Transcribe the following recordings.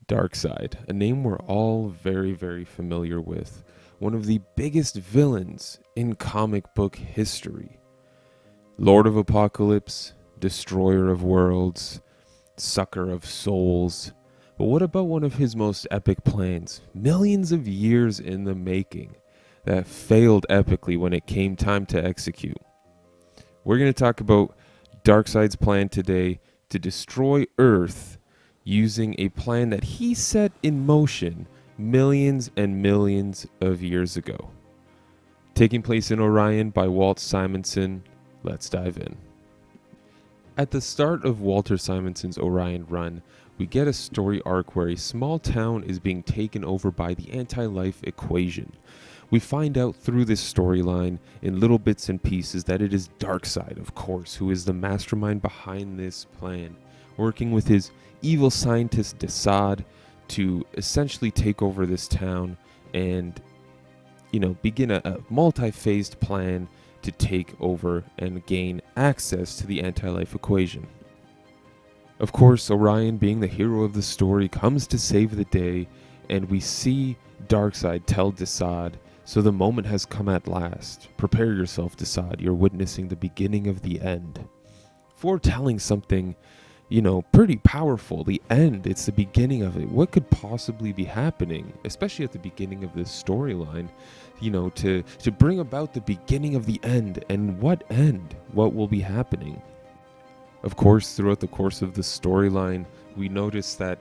Darkseid, a name we're all very, very familiar with. One of the biggest villains in comic book history. Lord of Apocalypse, destroyer of worlds, sucker of souls. But what about one of his most epic plans, millions of years in the making, that failed epically when it came time to execute? We're going to talk about Darkseid's plan today to destroy Earth using a plan that he set in motion millions and millions of years ago. Taking place in Orion by Walt Simonson, let's dive in. At the start of Walter Simonson's Orion run, we get a story arc where a small town is being taken over by the anti-life equation. We find out through this storyline in little bits and pieces that it is Darkseid, of course, who is the mastermind behind this plan, working with his evil scientist Darkseid to essentially take over this town and, begin a multi-phased plan to take over and gain access to the anti-life equation. Of course, Orion, being the hero of the story, comes to save the day, and we see Darkseid tell Darkseid, "So the moment has come at last. Prepare yourself, Darkseid. You're witnessing the beginning of the end." Foretelling something, pretty powerful. The end, it's the beginning of it. What could possibly be happening, especially at the beginning of this storyline, to bring about the beginning of the end? And what end? What will be happening? Of course, throughout the course of the storyline, we notice that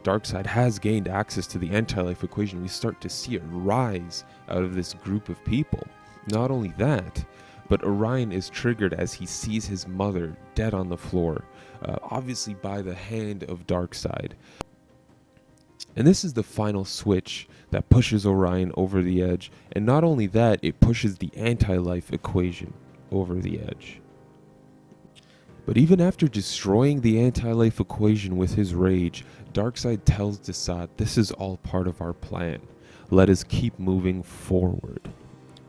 Darkseid has gained access to the anti-life equation. We start to see it rise out of this group of people. Not only that, but Orion is triggered as he sees his mother dead on the floor, obviously by the hand of Darkseid. And this is the final switch that pushes Orion over the edge. And not only that, it pushes the anti-life equation over the edge. But even after destroying the anti-life equation with his rage, Darkseid tells Darkseid, "This is all part of our plan. Let us keep moving forward."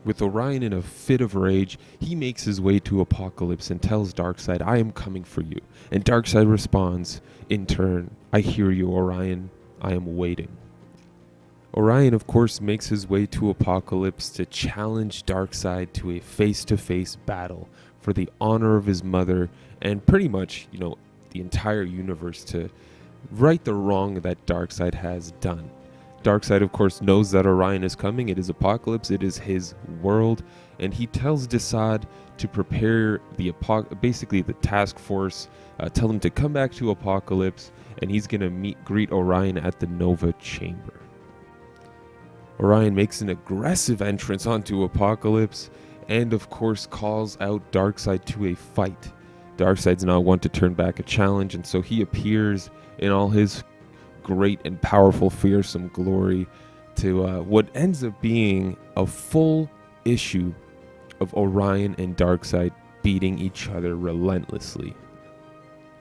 With Orion in a fit of rage, he makes his way to Apocalypse and tells Darkseid, "I am coming for you." And Darkseid responds, in turn, "I hear you, Orion. I am waiting." Orion, of course, makes his way to Apocalypse to challenge Darkseid to a face-to-face battle for the honor of his mother and pretty much, the entire universe, to right the wrong that Darkseid has done. Darkseid, of course, knows that Orion is coming. It is Apocalypse. It is his world. And he tells Darkseid to prepare basically the task force, tell him to come back to Apocalypse, and he's going to greet Orion at the Nova Chamber. Orion makes an aggressive entrance onto Apocalypse and, of course, calls out Darkseid to a fight. Darkseid's not one to turn back a challenge, and so he appears in all his great and powerful, fearsome glory to what ends up being a full issue of Orion and Darkseid beating each other relentlessly.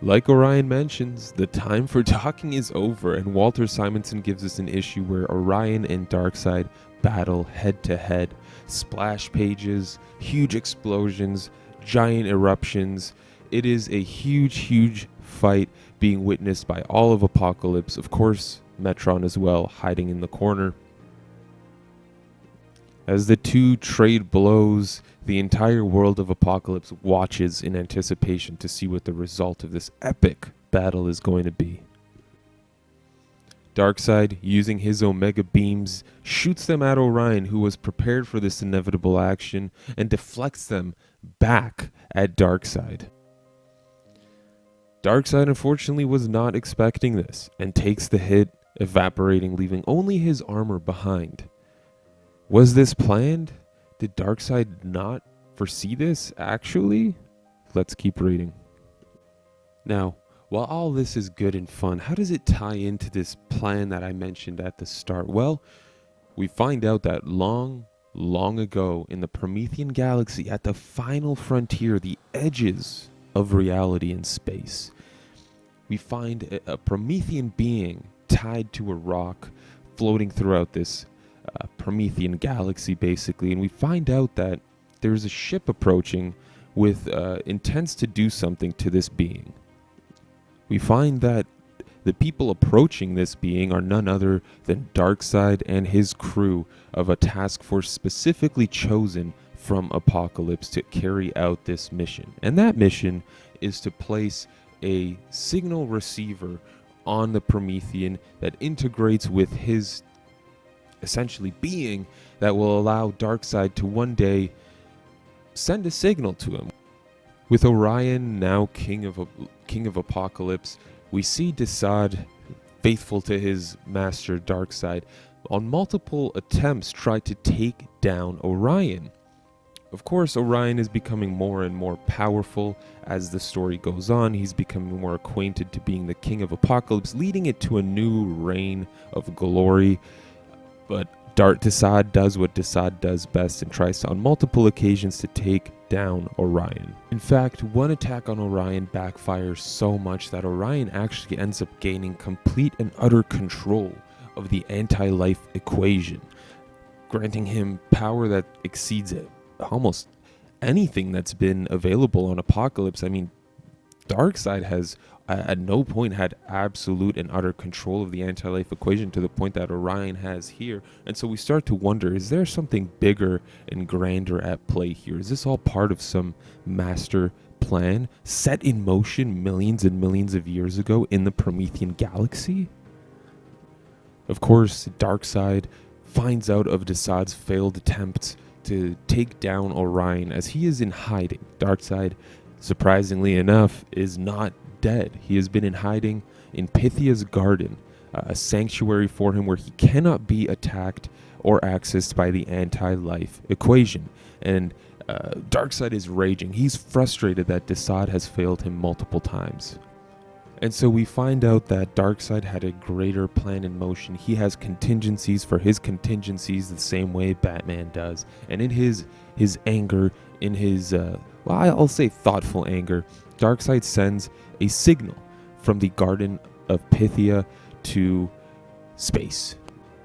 Like Orion mentions, the time for talking is over, and Walter Simonson gives us an issue where Orion and Darkseid battle head to head. Splash pages, huge explosions, giant eruptions. It is a huge, huge fight being witnessed by all of Apocalypse. Of course, Metron as well, hiding in the corner. As the two trade blows, the entire world of Apocalypse watches in anticipation to see what the result of this epic battle is going to be. Darkseid, using his Omega beams, shoots them at Orion, who was prepared for this inevitable action, and deflects them back at Darkseid. Darkseid, unfortunately, was not expecting this, and takes the hit, evaporating, leaving only his armor behind. Was this planned? Did Darkseid not foresee this, actually? Let's keep reading. Now, while all this is good and fun, how does it tie into this plan that I mentioned at the start? Well, we find out that long ago in the Promethean galaxy, at the final frontier, the edges of reality and space, we find a Promethean being tied to a rock floating throughout this Promethean galaxy, basically, and we find out that there's a ship approaching with intends to do something to this being. We find that The people approaching this being are none other than Darkseid and his crew of a task force specifically chosen from Apocalypse to carry out this mission. And that mission is to place a signal receiver on the Promethean that integrates with his essentially being that will allow Darkseid to one day send a signal to him. With Orion now king of Apocalypse, we see Darkseid, faithful to his master Darkseid, on multiple attempts try to take down Orion. Of course, Orion is becoming more and more powerful as the story goes on. He's becoming more acquainted to being the king of Apocalypse, leading it to a new reign of glory. But Darkseid does what Darkseid does best and tries to, on multiple occasions, to take down Orion. In fact, one attack on Orion backfires so much that Orion actually ends up gaining complete and utter control of the anti-life equation, granting him power that exceeds almost anything that's been available on Apocalypse. I mean, Darkseid has at no point had absolute and utter control of the anti-life equation to the point that Orion has here. And so we start to wonder, is there something bigger and grander at play here? Is this all part of some master plan set in motion millions and millions of years ago in the Promethean galaxy? Of course, Darkseid finds out of Darkseid's failed attempts to take down Orion as he is in hiding. Darkseid, surprisingly enough, is not dead. He has been in hiding in Pythia's garden, a sanctuary for him where he cannot be attacked or accessed by the anti-life equation. And Darkseid is raging. He's frustrated that Darkseid has failed him multiple times. And so we find out that Darkseid had a greater plan in motion. He has contingencies for his contingencies the same way Batman does. And in his anger, in his, I'll say thoughtful anger, Darkseid sends a signal from the Garden of Pythia to space.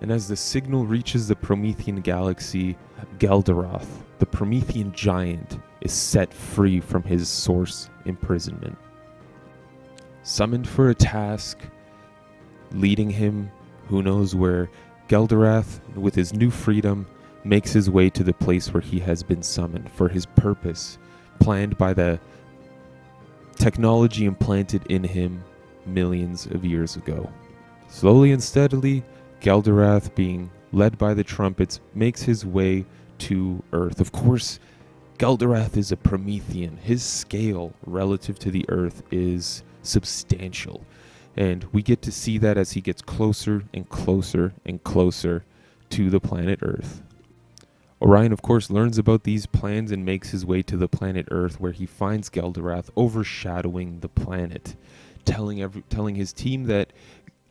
And as the signal reaches the Promethean galaxy, Gelderoth, the Promethean giant, is set free from his source imprisonment. Summoned for a task, leading him who knows where, Gelderoth, with his new freedom, makes his way to the place where he has been summoned for his purpose, planned by the technology implanted in him millions of years ago. Slowly and steadily, Gelderoth, being led by the trumpets, makes his way to Earth. Of course, Gelderoth is a Promethean. His scale relative to the Earth is substantial, and we get to see that as he gets closer and closer and closer to the planet Earth. Orion, of course, learns about these plans and makes his way to the planet Earth, where he finds Gelderoth overshadowing the planet, telling his team that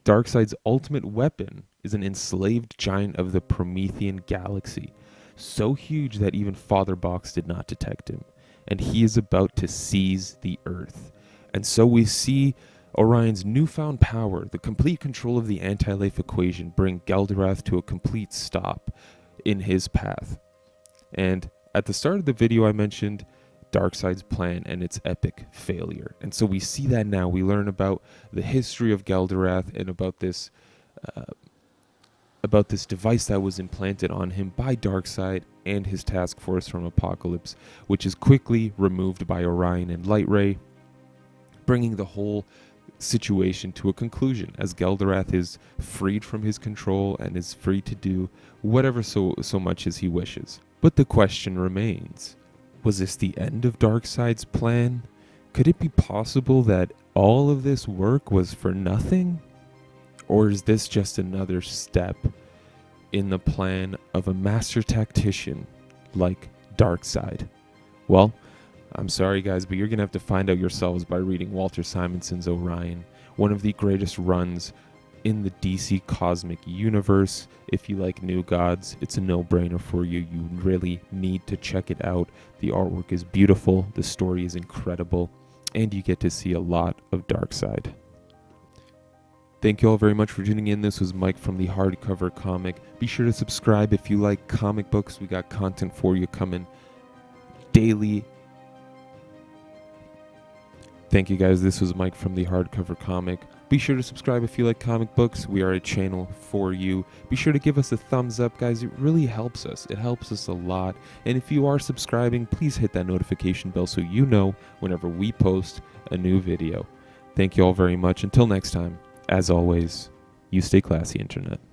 Darkseid's ultimate weapon is an enslaved giant of the Promethean galaxy, so huge that even Father Box did not detect him, and he is about to seize the Earth. And so we see Orion's newfound power, the complete control of the anti-life equation, bring Gelderoth to a complete stop in his path. And at the start of the video, I mentioned Darkseid's plan and its epic failure. And so we see that now. We learn about the history of Gelderoth and about this device that was implanted on him by Darkseid and his task force from Apocalypse, which is quickly removed by Orion and Lightray, bringing the whole situation to a conclusion as Gelderoth is freed from his control and is free to do whatever so much as he wishes. But the question remains, was this the end of Darkseid's plan? Could it be possible that all of this work was for nothing? Or is this just another step in the plan of a master tactician like Darkseid? Well, I'm sorry guys, but you're going to have to find out yourselves by reading Walter Simonson's Orion, one of the greatest runs in the DC cosmic universe. If you like New Gods, it's a no-brainer for you. You really need to check it out. The artwork is beautiful, the story is incredible, and you get to see a lot of Darkseid. Thank you all very much for tuning in. This was Mike from the Hardcover Comic. Be sure to subscribe if you like comic books. We got content for you coming daily. Thank you guys. This was Mike from the Hardcover Comic. Be sure to subscribe if you like comic books. We are a channel for you. Be sure to give us a thumbs up, guys. It really helps us. It helps us a lot. And if you are subscribing, please hit that notification bell so you know whenever we post a new video. Thank you all very much. Until next time, as always, you stay classy, Internet.